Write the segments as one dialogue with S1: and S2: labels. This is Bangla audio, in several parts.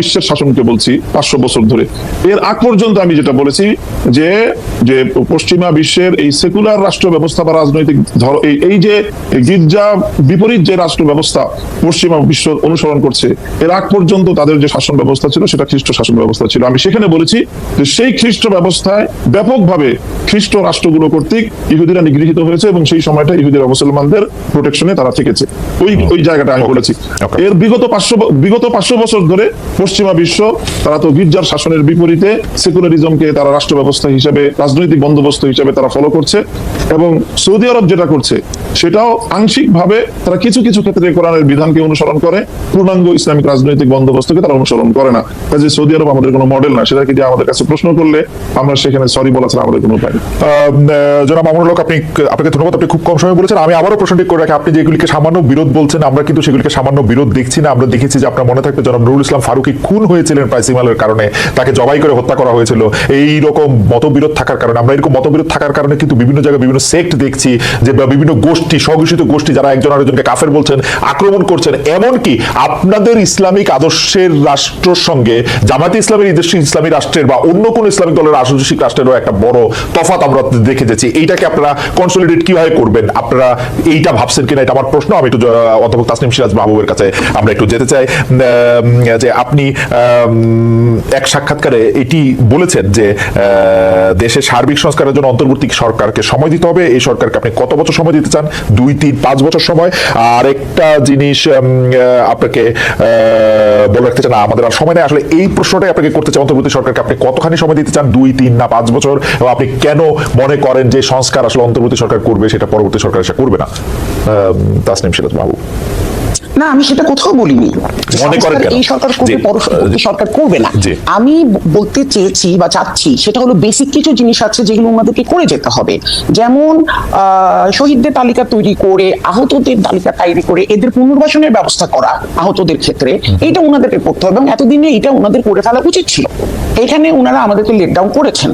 S1: বিশ্বের শাসনকে বলছি 500 বছর ধরে। এর আগ পর্যন্ত আমি যেটা বলেছি যে যে পশ্চিমা বিশ্বের এই সেকুলার রাষ্ট্র ব্যবস্থা বা রাজনৈতিক এই যে গির্জা বিপরীত যে রাষ্ট্র ব্যবস্থা পশ্চিমা বিশ্ব অনুসরণ করছে, এর আগ পর্যন্ত তাদের যে শাসন ব্যবস্থা ছিল সেটা খ্রিস্ট শাসন ব্যবস্থা ছিল। আমি সেখানে বলেছি যে সেই খ্রিস্ট ব্যবস্থায় ব্যাপকভাবে খ্রিস্ট রাষ্ট্রগুলো কর্তৃক ইহুদিরা নিগৃহীত হয়েছে এবং সেই সময়টা ইহুদিরা মুসলমানদের প্রোটেকশনে তারা থেকেছে। ওই জায়গাটা আমি বলেছি। এর বিগত 500 বছর ধরে পশ্চিমা বিশ্ব তারা তো গির্জার শাসনের বিপরীতে সেকুলারিজমকে তারা রাষ্ট্র ব্যবস্থা হিসেবে, রাজনৈতিক বন্দোবস্ত হিসেবে তারা ফলো করছে। এবং সৌদি আরব যেটা করছে সেটাও আংশিকভাবে তারা কিছু কিছু ক্ষেত্রে কোরআনের বিধানকে অনুসরণ করে, পূর্ণাঙ্গ ইসলামিক রাজনৈতিক বন্দোবস্তকে তারা অনুসরণ করে না। কাজে সৌদি আরব আমাদের কোনো মডেল না, সেটাকে দিয়ে আমাদের কাছে প্রশ্ন করলে আমরা সেখানে সরি বলা ছাড়া আমাদের কোনো উপায় নেই।
S2: জনাব মামুনুল হক, আপনাকে ধন্যবাদ। আপনি খুব কম সময় বলেছেন। আমি আবারও প্রশ্নটি করে রাখি, আপনি যেগুলিকে সামান্য বিরোধ বলছেন, আমরা কিন্তু সেগুলিকে সামান্য বিরোধ দেখছি না। আমরা দেখেছি যে আপনার মনে থাকবে জনাব নুরুল ইসলাম ফারুকী খুন হয়েছিলেন প্রাইসিমালের কারণে, তাকে জবাই করে হত্যা করা হয়েছিল এই রকম মতবিরোধ থাকার কারণে। আমরা এরকম মতবিরোধ থাকার কারণে কিন্তু বিভিন্ন জায়গায় বিভিন্ন সেক্ট দেখছি যে বিভিন্ন গোষ্ঠী, স্বঘোষিত গোষ্ঠী যারা একজন আরেকজনকে কাফের বলছেন, আক্রমণ করছেন। এমনকি আপনাদের ইসলামিক আদর্শের রাষ্ট্রের সঙ্গে জামায়াতে ইসলামের ইসলামী রাষ্ট্রের বা অন্য কোন ইসলামিক দলের রাজনৈতিক রাষ্ট্রেরও একটা বড় তফাৎ আমরা দেখে যাচ্ছি। এইটাকে আপনারা কনসলিডেট কিভাবে করবেন, আপনারা এইটা ভাবছেন কিনা, এটা আমার প্রশ্ন। আমি একটু অধ্যাপক তাসনিম সিরাজ মাহবুবের কাছে আমরা একটু যেতে চাই যে আপনি এক সাক্ষাৎকারে এটি বলেছেন যে দেশের সার্বিক সংস্কারের জন্য অন্তর্বর্তী সরকারকে সময় দিতে হবে। এই সরকারকে আপনি কত বছর সময় দিতে চান? 2, 3, 5 বছর সময়? আর একটা জিনিস আপনাকে বলে রাখতে চান, আমাদের আর সময় নেই, আসলে এই প্রশ্নটাই আপনাকে করতে চাই, অন্তর্বর্তী সরকারকে আপনি কতখানি সময় দিতে চান? 2, 3 না 5 বছর? এবং আপনি কেন মনে করেন যে সংস্কার আসলে অন্তর্বর্তী সরকার করবে, সেটা পরবর্তী সরকার এসে করবে না? তাসনিম সিরাজ মাহবুব।
S3: না, আমি সেটা কোথাও বলিনি এই সরকার করবে, পরবর্তী সরকার করবে না। আমি বলতে চেয়েছি বা চাচ্ছি সেটা হলো বেসিক কিছু জিনিস আছে যেগুলো আমাদেরকে করে যেতে হবে। যেমন শহীদদের তালিকা তৈরি করে, আহতদের তালিকা তৈরি করে এদের পুনর্বাসনের ব্যবস্থা করা আহতদের ক্ষেত্রে, এটা ওনাদেরকে করতে হবে এবং এতদিনে এটা ওনাদের করে ফেলা উচিত ছিল। এখানে ওনারা আমাদেরকে লেট ডাউন করেছেন।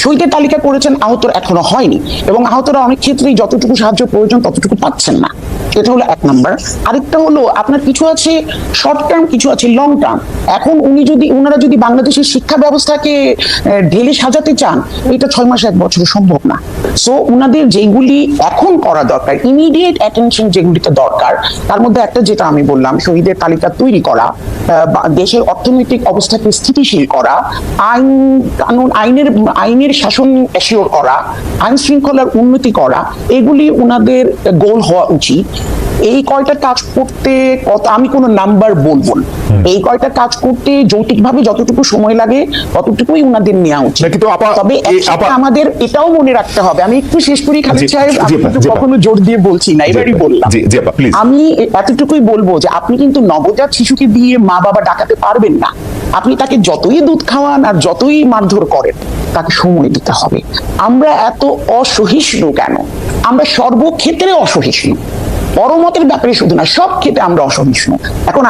S3: শহীদের তালিকা করেছেন, আহতর এখনো হয়নি এবং আহতরা অনেক ক্ষেত্রেই যতটুকু সাহায্য প্রয়োজন ততটুকু পাচ্ছেন না। এটা হলো 1 নাম্বার। আরেকটা হলো আপনার কিছু আছে শর্ট টার্ম, কিছু আছে লং টার্ম। এখন ওনারা যদি বাংলাদেশের শিক্ষা ব্যবস্থাকে ঢেলে সাজাতে চান, এটা 6 মাস 1 বছরে সম্ভব না। সো ওনাদের যেগুলি এখন করা দরকার, ইমিডিয়েট অ্যাটেনশন যেগুলিতে দরকার, তার মধ্যে একটা যেটা আমি বললাম, শহীদের তালিকা তৈরি করা, দেশের অর্থনৈতিক অবস্থাকে স্থিতিশীল করা, আইনের শাসন এশিওর করা, আইন শৃঙ্খলার উন্নতি করা, এগুলি ওনাদের গোল হওয়া উচিত। এই কয়টা কাজ করতে আমি কোনো নাম্বার বলবো না, এই কয়টা কাজ করতে যৌক্তিকভাবে যতটুকু সময় লাগে ততটুকুই ওনাদের নেওয়া উচিত। তবে আমাদের এটাও মনে রাখতে হবে, আমি একটু শেষ করি খালিদ সাহেব, কখনো জোর দিয়ে বলছি না, এবারই বললাম। আমি এতটুকুই বলবো যে আপনি কিন্তু নবজাত শিশুকে দিয়ে মা বাবা ডাকাতে পারবেন না। আপনি তাকে যতই দুধ খাওয়ান আর যতই মারধর করেন, তাকে সময় দিতে হবে। আমরা এত অসহিষ্ণু কেন? আমরা সর্বক্ষেত্রে অসহিষ্ণু, পরমতের ব্যাপারে শুধু না, সব ক্ষেত্রে আমরা অসহিষ্ণু। এখন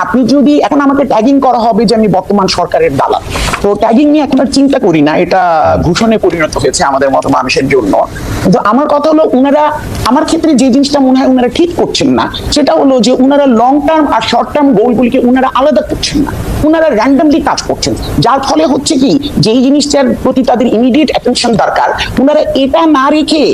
S3: আমাকে ট্যাগিং করা হবে যে আমি বর্তমান সরকারের দালাল, তো ট্যাগিং নিয়ে এখন আর চিন্তা করি না, এটা ঘোষণে পরিণত হয়েছে আমাদের মতো মানুষের জন্য। কিন্তু আমার কথা হলো, আমার ক্ষেত্রে যে জিনিসটা মনে হয় ওনারা ঠিক করছেন না, সেটা হলো যে ওনারা লং টার্ম আর শর্ট টার্ম গোলগুলিকে ওনারা আলাদা করছেন না, ওনারা র্যান্ডামলি কাজ করছেন। যার ফলে হচ্ছে কি, যেই জিনিসটার প্রতি তাদের ইমিডিয়েট অ্যাটেনশন দরকার, ওনারা এটা না রেখে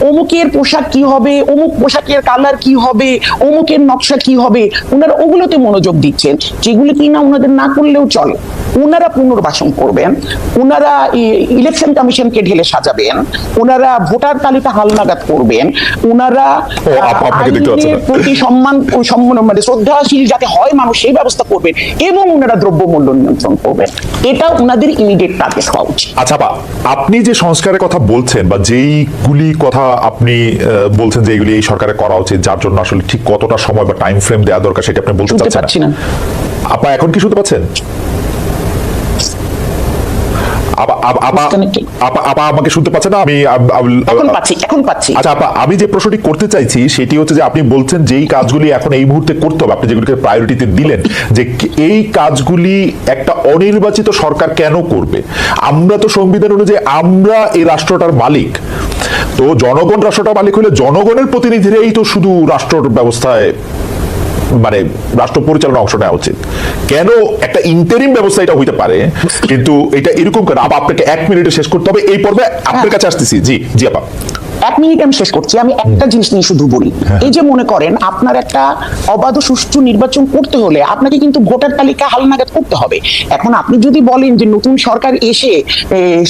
S3: অমুকের পোশাক কি হবে, অমুক পোশাকের কালার কি হবে, অমুকের নকশা কি হবে, ওনারা ওগুলোতে মনোযোগ দিচ্ছেন, যেগুলো কি না ওনাদের না করলেও চলে। ওনারা পুনর্বাসন করবেন, ওনারা ইলেকশন কমিশনকে ঢেলে সাজাবেন, ওনারা ভোটার তালিকা হালনাগাদ করবেন, ওনারা প্রতি সম্মান মানে শ্রদ্ধাশীল যাতে হয় মানুষ, সেই ব্যবস্থা করবেন এবং ওনারা দ্রব্যমূল্য নিয়ন্ত্রণ করবেন। এটা ওনাদের ইমিডিয়েট টার্গেট হওয়া উচিত।
S2: আচ্ছা, আপনি যে সংস্কারের কথা বলছেন বা যেইগুলি কথা আপনি বলছেন যে এইগুলি এই সরকারের করা উচিত, যার জন্য আসলে ঠিক কতটা সময় বা টাইম ফ্রেম দেওয়া দরকার সেটা আপনি বলতে চাচ্ছেন না। আপা এখন কি শুনতে পাচ্ছেন? আমাকে শুনতে পাচ্ছেন না? আমি
S3: এখন পাচ্ছি।
S2: আচ্ছা আপা, আমি যে প্রশ্নটি করতে চাইছি সেটি হচ্ছে যে আপনি বলছেন যে এই কাজগুলি এখন এই মুহূর্তে করতে হবে, আপনি যেগুলিকে প্রায়োরিটিতে দিলেন, যে এই কাজগুলি একটা অনির্বাচিত সরকার কেন করবে? আমরা তো সংবিধান অনুযায়ী আমরা এই রাষ্ট্রটার মালিক, তো জনগণ রাষ্ট্রটার মালিক হলে জনগণের প্রতিনিধিরাই তো শুধু রাষ্ট্র ব্যবস্থায় মানে রাষ্ট্র পরিচালনা অংশ নেওয়া উচিত। কেন একটা ইন্টারিম ব্যবস্থা এটা হইতে পারে, কিন্তু এটা এরকম কেন? আপনাকে 1 মিনিটে শেষ করতে হবে, এই পর্বে আপনার কাছে আসতেছি। জি জি আপা।
S3: 1 মিনিট আমি শেষ করছি। আমি একটা জিনিস নিয়ে শুধু বলি, এই যে মনে করেন আপনার একটা অবাধ ও সুষ্ঠু নির্বাচন করতে হলে আপনাকে কিন্তু ভোটার তালিকা হালনাগাদ করতে হবে। এখন আপনি যদি বলেন যে নতুন সরকার এসে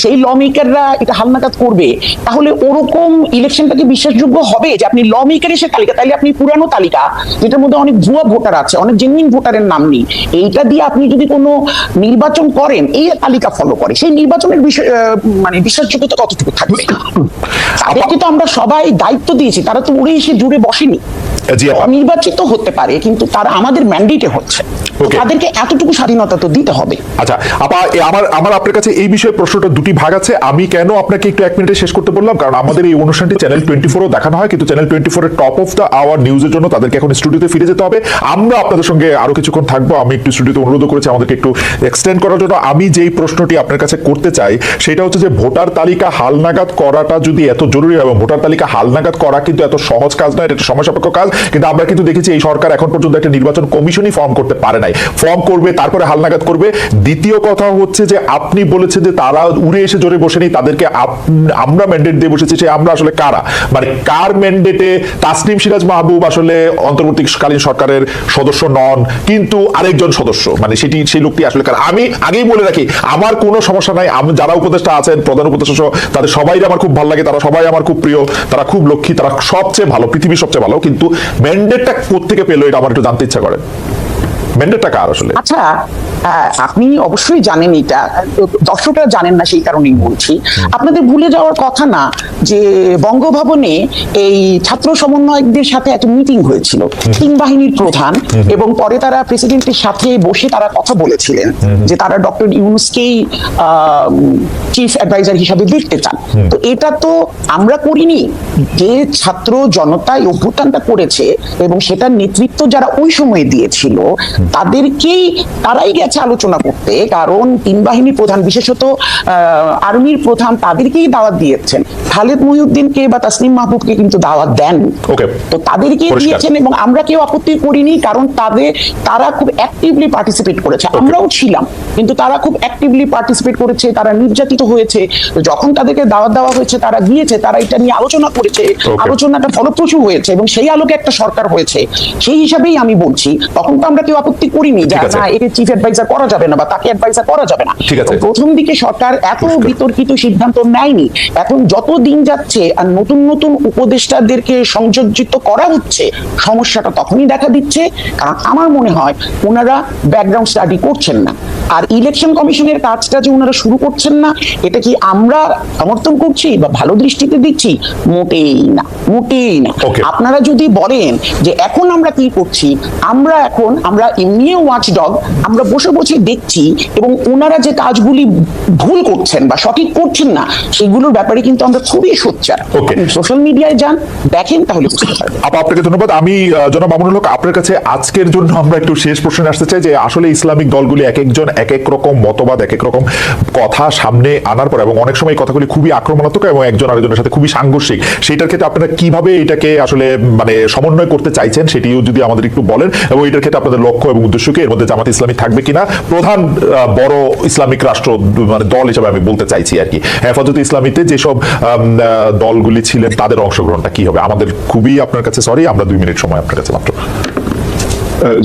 S3: সেই ল মেকাররা এটা হালনাগাদ করবে, তাহলে ওরকম ইলেকশনটাকে বিশ্বাসযোগ্য হবে যে আপনি ল মেকার এসে তালিকা, তাইলে আপনি পুরানো তালিকা যেটার মধ্যে অনেক ভুয়া ভোটার আছে, অনেক জেনুইন ভোটারের নাম নেই, এইটা দিয়ে আপনি যদি কোনো নির্বাচন করেন, এই তালিকা ফলো করে, সেই নির্বাচনের বিষয় মানে বিশ্বাসযোগ্যতা কতটুকু থাকবে? তাদেরকে তো আমরা সবাই দায়িত্ব দিয়েছি, তারা তো উড়ে এসে জুড়ে বসেনি।
S2: জি আপা।
S3: নির্বাচিত হতে পারে, কিন্তু তারা আমাদের ম্যান্ডেটে হচ্ছে,
S2: Okay.
S3: তাদেরকে এতটুকু স্বাধীনতা তো দিতে হবে।
S2: আচ্ছা আপা, আমার আপনার কাছে এই বিষয়ে প্রশ্নটা দুটি ভাগ আছে। আমি কেন আপনাকে একটু 1 মিনিটে শেষ করতে বললাম, কারণ আমাদের এই অনুষ্ঠানটি চ্যানেল 24 দেখানো হয়, কিন্তু চ্যানেল 24 এর টপ অফ দ্য আওয়ার নিউজের জন্য তাদেরকে এখন স্টুডিওতে ফিরে যেতে হবে। আমরা আপনাদের সঙ্গে আরো কিছুক্ষণ থাকবো। আমি একটু স্টুডিওতে অনুরোধ করেছি আমাদেরকে একটু এক্সটেন্ড করার জন্য। আমি যেই প্রশ্নটি আপনার কাছে করতে চাই সেটা হচ্ছে যে ভোটার তালিকা হালনাগাদ করাটা যদি এত জরুরি হয়, এবং ভোটার তালিকা হালনাগাদ করা কিন্তু এত সহজ কাজ নয়, এটা একটা সময় সাপেক্ষ কাজ। কিন্তু আমরা কিন্তু দেখেছি এই সরকার এখন পর্যন্ত একটা নির্বাচন কমিশনই ফর্ম করতে পারে নাই। ফর্ম করবে, তারপরে হালনাগাদ করবে। দ্বিতীয় কথা হচ্ছে যে আপনি বলেছেন যে তারা উড়ে এসে জোরে বসেনি, তাদেরকে আমরা ম্যান্ডেট দিয়ে বসেছি। সে আমরা আসলে কারা, মানে কার ম্যান্ডেটে? তাসনিম সিরাজ মাহবুব আসলে অন্তর্বর্তীকালীন সরকারের সদস্য নন, কিন্তু আরেকজন সদস্য, মানে সেই লোকটি আসলে কারা? আমি আগেই বলে রাখি, আমার কোনো সমস্যা নাই। যারা উপদেষ্টা আছেন, প্রধান উপদেষ্টা সহ, তাদের সবাই আমার খুব ভালো লাগে, তারা সবাই আমার খুব প্রিয়, তারা খুব লক্ষ্মী, তারা সবচেয়ে ভালো, পৃথিবীর সবচেয়ে ভালো। কিন্তু ম্যান্ডেটটা কোত্থেকে পেলো এটা আমার একটু জানতে ইচ্ছা করে। ম্যান্ডেটটা কার আসলে?
S3: আচ্ছা, আপনি অবশ্যই জানেন, এটা দর্শকরা জানেন না, সেই কারণেই বলছি। আপনাদের ভুলে যাওয়ার কথা না যে বঙ্গভবনে এই ছাত্র সমন্বয়কদের সাথে একটা মিটিং হয়েছিল, 3 বাহিনীর প্রধান, এবং পরে তারা প্রেসিডেন্টের সাথে বসে তারা কথা বলেছিলেন যে তারা ডক্টর ইউনূসকেই চিফ অ্যাডভাইজার হিসাবে দেখতে চান। তো এটা তো আমরা করিনি, যে ছাত্র জনতা এই অভ্যুত্থানটা করেছে এবং সেটার নেতৃত্ব যারা ওই সময়ে দিয়েছিল তারাই গেছে আলোচনা করতে। কারণ 3 বাহিনীর প্রধান, বিশেষত আর্মির প্রধান, তাদেরকেই দাওয়াত দিয়েছেন। খালেদ মহিউদ্দিনকে বা তাসনিম মাহবুবকে কিন্তু দাওয়াত দেন। তো তাদেরকে দিয়েছেন, এবং আমরা কেউ আপত্তি করিনি, কারণ তারা খুব অ্যাক্টিভলি পার্টিসিপেট করেছে। আমরাও ছিলাম, কিন্তু তারা খুব অ্যাক্টিভলি পার্টিসিপেট করেছে। তারা নির্যাতিত হয়েছে, যখন তাদেরকে দাওয়াত দেওয়া হয়েছে তারা গিয়েছে, তারা এটা নিয়ে আলোচনা করেছে, আলোচনাটা ফলপ্রসূ হয়েছে এবং সেই আলোকে একটা সরকার হয়েছে। সেই হিসাবেই আমি বলছি, তখন তো আমরা কেউ আপত্তি করিনি যে না, একে চিফ অ্যাডভাইজার করা যাবে না বা তাকে অ্যাডভাইজার করা যাবে না। প্রথম দিকে সরকার এত বিতর্কিত সিদ্ধান্ত নেয়নি। এখন যত দিন যাচ্ছে আর নতুন নতুন উপদেষ্টাদেরকে সংযোজিত করা হচ্ছে, সমস্যাটা তখনই দেখা দিচ্ছে। কারণ আমার মনে হয় ওনারা ব্যাকগ্রাউন্ড স্টাডি করছেন না। আর ইলেকশন কমিশনের কাজটা যে ওনারা শুরু করছেন না, এটা কি আমরা সমর্থন করছি বা ভালো দৃষ্টিতে দিচ্ছি? মোটেই না, মোটেই না। আপনারা যদি বলেন যে এখন আমরা কি করছি, আমরা এমনিও ওয়াচডগ, আমরা বসে বসে দেখছি, এবং ওনারা যে কাজগুলি ভুল করছেন বা সঠিক করছেন না, সেগুলোর ব্যাপারে কিন্তু আমরা খুবই সোচ্চার। সোশ্যাল মিডিয়ায় যান, দেখেন, তাহলে বুঝতে পারবেন।
S2: আপনাকে ধন্যবাদ। আমি জনাব মামুনুল হক, আপনার কাছে আজকের জন্য আমরা একটু শেষ প্রশ্নে আসতে চাই যে আসলে ইসলামিক দলগুলি এক একজন এক এক রকম মতবাদ, এক এক রকম কথা সামনে আনার পর, এবং অনেক সময় কথাগুলি খুবই আক্রমণাত্মক এবং একজন আরেকজনের সাথে খুবই সাংঘর্ষিক, সেটার ক্ষেত্রে আপনারা কিভাবে এটাকে আসলে মানে সমন্বয় করতে চাইছেন সেটিও যদি আমাদের একটু বলেন, এবং এটার ক্ষেত্রে আপনাদের লক্ষ্য এবং উদ্দেশ্যকে, এর মধ্যে জামাত ইসলামী থাকবে কিনা, প্রধান বড় ইসলামিক রাষ্ট্র মানে দল হিসেবে আমি বলতে চাইছি আর কি, হেফাজতে ইসলামীতে যেসব দলগুলি ছিলেন তাদের অংশগ্রহণটা কি হবে? আমাদের খুবই আপনার কাছে সরি, আমরা 2 মিনিট সময় আপনার কাছে মাত্র।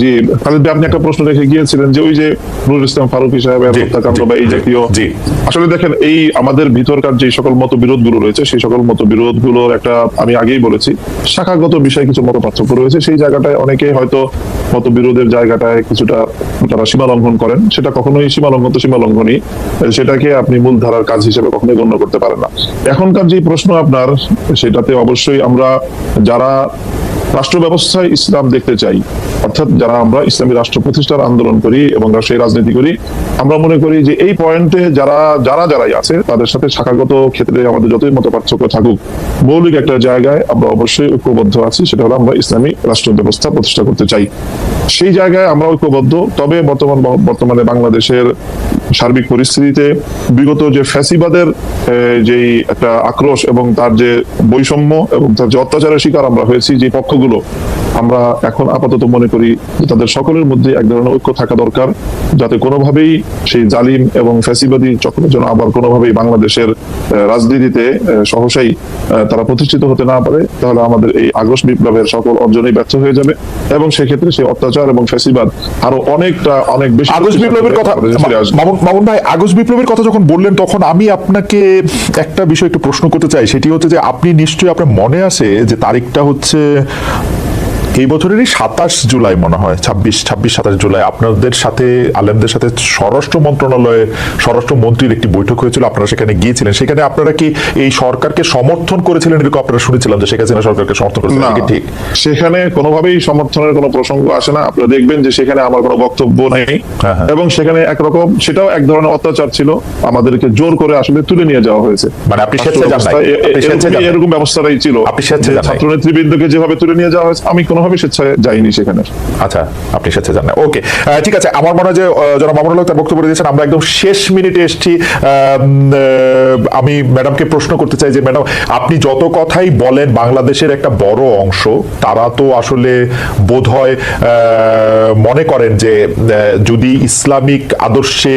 S1: জি খালেদ ভাই, আপনি একটা প্রশ্ন রেখে গিয়েছিলেন যে ওই যে নুরুল ইসলাম ফারুকী সাহেবের হত্যাকাণ্ড বা এই জাতীয়। আসলে দেখেন, এই আমাদের ভিতরকার যে সকল মতবিরোধ গুলো রয়েছে, সেই সকল মতবিরোধ গুলোর একটা, আমি আগেই বলেছি, শাখাগত বিষয়ে কিছু মত পার্থক্য রয়েছে। সেই জায়গাটায় অনেকে হয়তো মতবিরোধের জায়গাটায় কিছুটা তারা সীমা লঙ্ঘন করেন। সেটা কখনোই সীমা লঙ্ঘনই, সেটাকে আপনি মূল ধারার কাজ হিসেবে কখনোই গণ্য করতে পারেন না। এখনকার যে প্রশ্ন আপনার, সেটাতে অবশ্যই আমরা যারা রাষ্ট্র ব্যবস্থায় ইসলাম দেখতে চাই, অর্থাৎ যারা আমরা ইসলামী রাষ্ট্র প্রতিষ্ঠার আন্দোলন করি এবং সেই রাজনীতি করি, আমরা মনে করি যে এই পয়েন্টে যারাই আছে তাদের সাথে শাখাগত ক্ষেত্রে আমাদের যতই মত পার্থক্য থাকুক, মৌলিক একটা জায়গায় আমরা অবশ্যই ঐক্যবদ্ধ আছি, সেটা হলো আমরা ইসলামী রাষ্ট্র ব্যবস্থা প্রতিষ্ঠা করতে চাই। সেই জায়গায় আমরা ঐক্যবদ্ধ। তবে বর্তমানে বাংলাদেশের সার্বিক পরিস্থিতিতে বিগত যে ফ্যাসিবাদের যেই একটা আক্রোশ এবং তার যে বৈষম্য এবং তার যে অত্যাচারের শিকার আমরা হয়েছি, যে পক্ষগুলো, আমরা এখন আপাতত মনে করি যে তাদের সকলের মধ্যে এক ধরনের ঐক্য থাকা দরকার, যাতে কোনোভাবেই সেই জালিম এবং ফ্যাসিবাদী চক্র যেন আবার কোনোভাবেই বাংলাদেশের রাজনীতিতে সহসাই তারা প্রতিষ্ঠিত হতে না পারে। তাহলে আমাদের এই আগস্ট বিপ্লবের সকল অর্জনই ব্যর্থ হয়ে যাবে এবং সেক্ষেত্রে সেই অত্যাচার এবং ফ্যাসিবাদ আরো অনেক বেশি
S2: আগস্ট বিপ্লবের কথা
S1: ফিরে আসবে।
S2: মামুন ভাই, আগস্ট বিপ্লবের কথা যখন বললেন তখন আমি আপনাকে একটা বিষয় একটু প্রশ্ন করতে চাই। সেটি হচ্ছে যে আপনি নিশ্চয়ই, আপনার মনে আছে যে তারিখটা হচ্ছে এই বছরেরই 27 জুলাই মনে হয়, 26-27 জুলাই আপনাদের সাথে, আলেমদের সাথে স্বরাষ্ট্র মন্ত্রণালয়ে স্বরাষ্ট্রমন্ত্রীর একটি বৈঠক হয়েছিল, আপনারা সেখানে গিয়েছিলেন। সেখানে আপনারা কি এই সরকারকে সমর্থন করেছিলেন এরকম আপনারা শুনেছিলাম যে শেখ হাসিনা সরকারকে সমর্থন করেছিলেন?
S1: না,
S2: ঠিক
S1: সেখানে কোনোভাবেই সমর্থনের কোনো প্রসঙ্গ আসে না। আপনারা দেখবেন যে সেখানে আমার কোনো বক্তব্য নেই এবং সেখানে একরকম সেটাও এক ধরনের অত্যাচার ছিল, আমাদেরকে জোর করে আসলে তুলে নিয়ে যাওয়া হয়েছে।
S2: মানে আপনি স্বেচ্ছায় যান নাই?
S1: এরকম ব্যবস্থাটাই ছিল।
S2: আপনি স্বেচ্ছায় যান নাই?
S1: ছাত্র নেতৃবৃন্দকে যেভাবে তুলে নিয়ে যাওয়া হয়েছে আমি কোনোভাবে স্বেচ্ছায় যাইনি সেখানে।
S2: আচ্ছা, আপনি স্বেচ্ছায় যান না। ওকে, ঠিক আছে। আমার মনে হয় যে জনাব মামুনুল হক তার বক্তব্য দিয়েছেন, আমরা একদম শেষ মিনিটে এসেছি। আমি ম্যাডামকে প্রশ্ন করতে চাই যে ম্যাডাম, আপনি যত কথাই বলেন বাংলাদেশের একটা বড় অংশ তারা তো আসলে বোধহয় মনে করেন যে যদি ইসলামিক আদর্শে